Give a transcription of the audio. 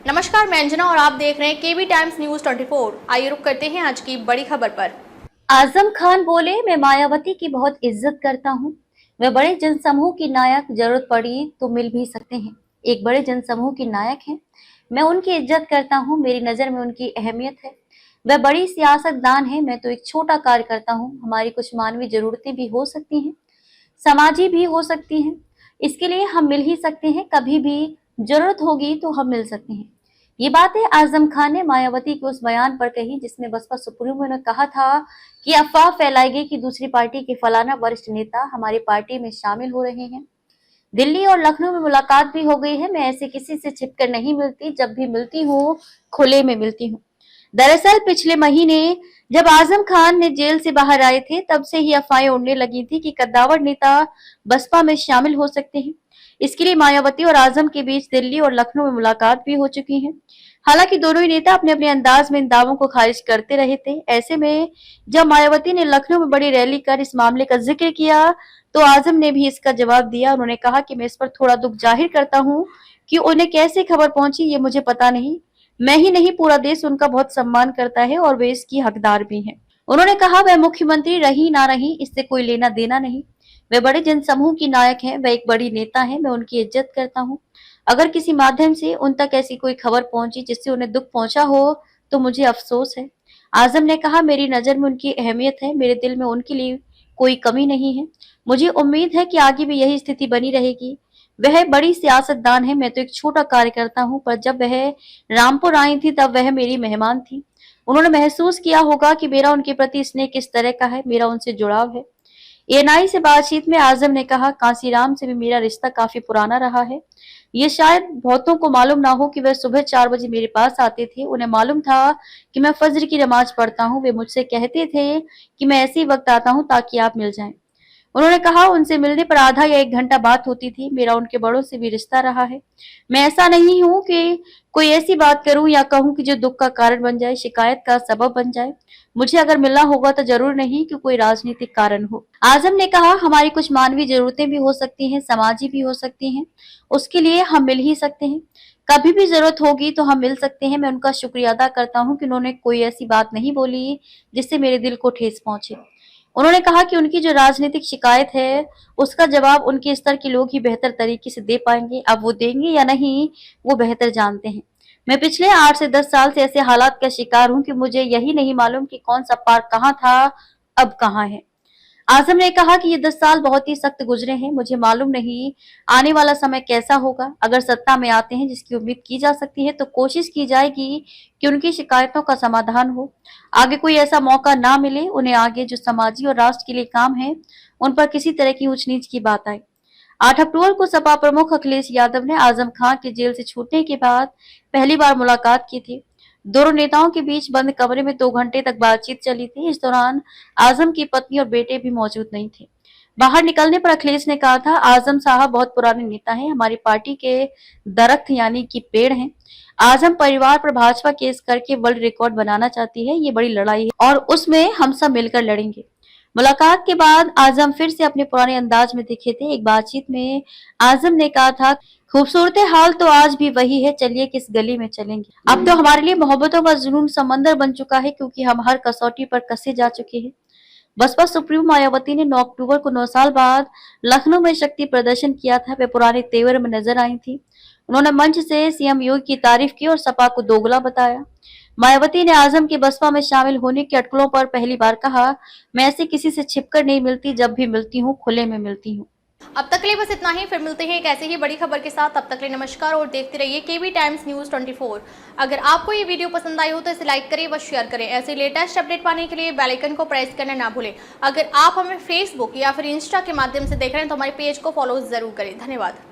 नमस्कार, मैं अंजना और आप देख रहे हैं केबी टाइम्स न्यूज 24। आइए रुक करते हैं आज की बड़ी खबर पर। आजम खान बोले, मैं मायावती की बहुत इज्जत करता हूँ। वे बड़े जनसमूह की नायक, जरूरत पड़ी तो मिल भी सकते हैं। एक बड़े जनसमूह की नायक हैं। मैं उनकी इज्जत करता हूँ, मेरी नजर में उनकी अहमियत है। वह बड़ी सियासतदान है, मैं तो एक छोटा कार्यकर्ता हूँ। हमारी कुछ मानवीय जरूरतें भी हो सकती हैं, समाजी भी हो सकती हैं। इसके लिए हम मिल ही सकते हैं, कभी भी जरूरत होगी तो हम मिल सकते हैं। ये बातें आजम खान ने मायावती के उस बयान पर कही जिसमें बसपा सुप्रीमो ने कहा था कि अफवाह फैलाई गई कि दूसरी पार्टी के फलाना वरिष्ठ नेता हमारी पार्टी में शामिल हो रहे हैं। दिल्ली और लखनऊ में मुलाकात भी हो गई है। मैं ऐसे किसी से छिपकर नहीं मिलती, जब भी मिलती हूँ खुले में मिलती हूँ। दरअसल पिछले महीने जब आजम खान ने जेल से बाहर आए थे, तब से ही अफवाहें उड़ने लगी थी कि कद्दावर नेता बसपा में शामिल हो सकते हैं। इसके लिए मायावती और आजम के बीच दिल्ली और लखनऊ में मुलाकात भी हो चुकी है। हालांकि दोनों ही नेता अपने अपने अंदाज में इन दावों को खारिज करते रहे थे। ऐसे में जब मायावती ने लखनऊ में बड़ी रैली कर इस मामले का जिक्र किया, तो आजम ने भी इसका जवाब दिया। उन्होंने कहा कि मैं इस पर थोड़ा दुख जाहिर करता हूँ कि उन्हें कैसे खबर पहुंची ये मुझे पता नहीं। मैं ही नहीं, पूरा देश उनका बहुत सम्मान करता है और वे इसकी हकदार भी हैं। उन्होंने कहा, वह मुख्यमंत्री रही ना रही इससे कोई लेना देना नहीं। वे बड़े जनसमूह की नायक हैं, वह एक बड़ी नेता है, मैं उनकी इज्जत करता हूँ। अगर किसी माध्यम से उन तक ऐसी कोई खबर पहुंची जिससे उन्हें दुख पहुंचा हो तो मुझे अफसोस है। आजम ने कहा, मेरी नजर में उनकी अहमियत है, मेरे दिल में उनके लिए कोई कमी नहीं है। मुझे उम्मीद है कि आगे भी यही स्थिति बनी रहेगी। वह बड़ी सियासतदान है, मैं तो एक छोटा कार्यकर्ता हूँ। पर जब वह रामपुर आई थी तब वह मेरी मेहमान थी। उन्होंने महसूस किया होगा कि मेरा उनके प्रति स्नेह किस तरह का है, मेरा उनसे जुड़ाव है। एएनआई से बातचीत में आजम ने कहा, कांसीराम से भी मेरा रिश्ता काफी पुराना रहा है। ये शायद बहुतों को मालूम ना हो कि वह सुबह 4 बजे मेरे पास आते थे। उन्हें मालूम था कि मैं फज्र की नमाज पढ़ता हूँ। वे मुझसे कहते थे कि मैं ऐसे ही वक्त आता हूँ ताकि आप मिल जाएं। उन्होंने कहा, उनसे मिलने पर आधा या 1 घंटा बात होती थी। मेरा उनके बड़ों से भी रिश्ता रहा है। मैं ऐसा नहीं हूं कि कोई ऐसी बात करूं या कहूं कि जो दुख का कारण बन जाए, शिकायत का सबब बन जाए। मुझे अगर मिलना होगा तो जरूर नहीं कि कोई राजनीतिक कारण हो। आजम ने कहा, हमारी कुछ मानवीय जरूरतें भी हो सकती हैं, समाजी भी हो सकती हैं। उसके लिए हम मिल ही सकते हैं। कभी भी जरूरत होगी तो हम मिल सकते हैं। मैं उनका शुक्रिया अदा करता हूं कि उन्होंने कोई ऐसी बात नहीं बोली जिससे मेरे दिल को ठेस पहुंचे। उन्होंने कहा कि उनकी जो राजनीतिक शिकायत है उसका जवाब उनके स्तर के लोग ही बेहतर तरीके से दे पाएंगे। अब वो देंगे या नहीं वो बेहतर जानते हैं। मैं पिछले 8 से 10 साल से ऐसे हालात का शिकार हूं कि मुझे यही नहीं मालूम कि कौन सा पार्क कहाँ था, अब कहाँ है। आजम ने कहा कि ये 10 साल बहुत ही सख्त गुजरे हैं। मुझे मालूम नहीं आने वाला समय कैसा होगा। अगर सत्ता में आते हैं, जिसकी उम्मीद की जा सकती है, तो कोशिश की जाएगी कि उनकी शिकायतों का समाधान हो। आगे कोई ऐसा मौका ना मिले उन्हें, आगे जो समाजी और राष्ट्र के लिए काम है उन पर किसी तरह की ऊंच नीच की बात आए। 8 अक्टूबर को सपा प्रमुख अखिलेश यादव ने आजम खान के जेल से छूटने के बाद पहली बार मुलाकात की थी। दोनों नेताओं के बीच बंद कमरे में 2 घंटे तक बातचीत चली थी। इस दौरान आजम की पत्नी और बेटे भी मौजूद नहीं थे। बाहर निकलने पर अखिलेश ने कहा था, आजम साहब बहुत पुराने नेता हैं, हमारी पार्टी के दरख्त यानी कि पेड़ हैं। आजम परिवार पर भाजपा केस करके वर्ल्ड रिकॉर्ड बनाना चाहती है। ये बड़ी लड़ाई है और उसमें हम सब मिलकर लड़ेंगे। मुलाकात के बाद आजम फिर से अपने पुराने अंदाज में दिखे थे। एक बातचीत में आजम ने कहा था, खूबसूरत हाल तो आज भी वही है, चलिए किस गली में चलेंगे। अब तो हमारे लिए मोहब्बतों का जुनून समंदर बन चुका है, क्योंकि हम हर कसौटी पर कसे जा चुके हैं। बसपा सुप्रीमो मायावती ने 9 अक्टूबर को 9 साल बाद लखनऊ में शक्ति प्रदर्शन किया था। वे पुराने तेवर में नजर आई थी। उन्होंने मंच से सीएम योगी की तारीफ की और सपा को दोगला बताया। मायावती ने आजम के बसपा में शामिल होने के अटकलों पर पहली बार कहा, मैं ऐसे किसी से छिपकर नहीं मिलती, जब भी मिलती हूँ खुले में मिलती हूँ। अब तक के लिए बस इतना ही, फिर मिलते हैं एक ऐसे ही बड़ी खबर के साथ। तब तक के लिए नमस्कार और देखते रहिए केबी टाइम्स न्यूज 24। अगर आपको ये वीडियो पसंद आई हो तो इसे लाइक करें व शेयर करें। ऐसे लेटेस्ट अपडेट पाने के लिए बेल आइकन को प्रेस करना ना भूलें। अगर आप हमें फेसबुक या फिर इंस्टा के माध्यम से देख रहे हैं तो हमारे पेज को फॉलो जरूर करें। धन्यवाद।